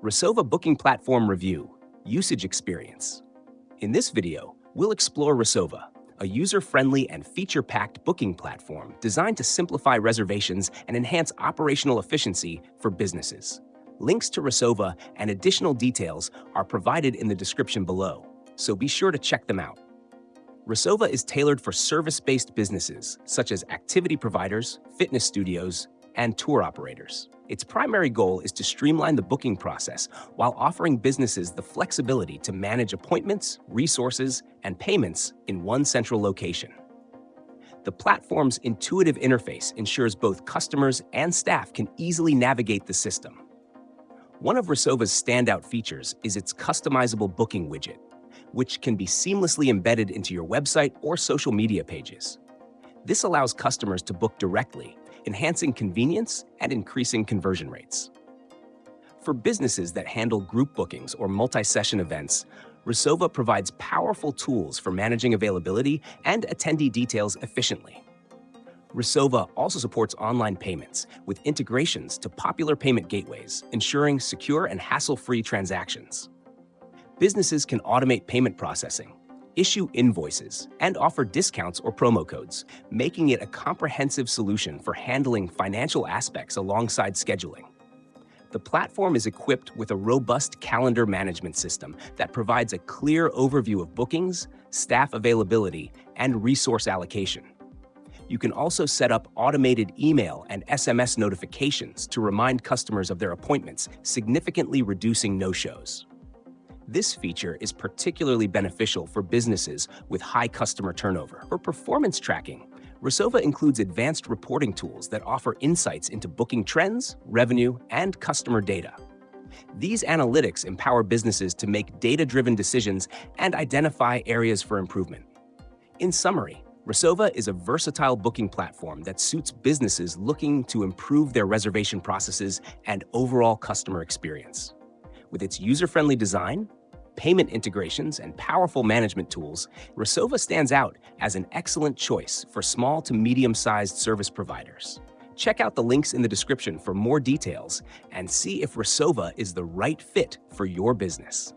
Resova Booking Platform Review, Usage Experience. In this video, we'll explore Resova, a user-friendly and feature-packed booking platform designed to simplify reservations and enhance operational efficiency for businesses. Links to Resova and additional details are provided in the description below, so be sure to check them out. Resova is tailored for service-based businesses such as activity providers, fitness studios, and tour operators. Its primary goal is to streamline the booking process while offering businesses the flexibility to manage appointments, resources, and payments in one central location. The platform's intuitive interface ensures both customers and staff can easily navigate the system. One of Resova's standout features is its customizable booking widget, which can be seamlessly embedded into your website or social media pages. This allows customers to book directly, enhancing convenience and increasing conversion rates. For businesses that handle group bookings or multi-session events, Resova provides powerful tools for managing availability and attendee details efficiently. Resova also supports online payments with integrations to popular payment gateways, ensuring secure and hassle-free transactions. Businesses can automate payment processing, issue invoices, and offer discounts or promo codes, making it a comprehensive solution for handling financial aspects alongside scheduling. The platform is equipped with a robust calendar management system that provides a clear overview of bookings, staff availability, and resource allocation. You can also set up automated email and SMS notifications to remind customers of their appointments, significantly reducing no-shows. This feature is particularly beneficial for businesses with high customer turnover. For performance tracking, Resova includes advanced reporting tools that offer insights into booking trends, revenue, and customer data. These analytics empower businesses to make data-driven decisions and identify areas for improvement. In summary, Resova is a versatile booking platform that suits businesses looking to improve their reservation processes and overall customer experience. With its user-friendly design, payment integrations, and powerful management tools, Resova stands out as an excellent choice for small to medium-sized service providers. Check out the links in the description for more details and see if Resova is the right fit for your business.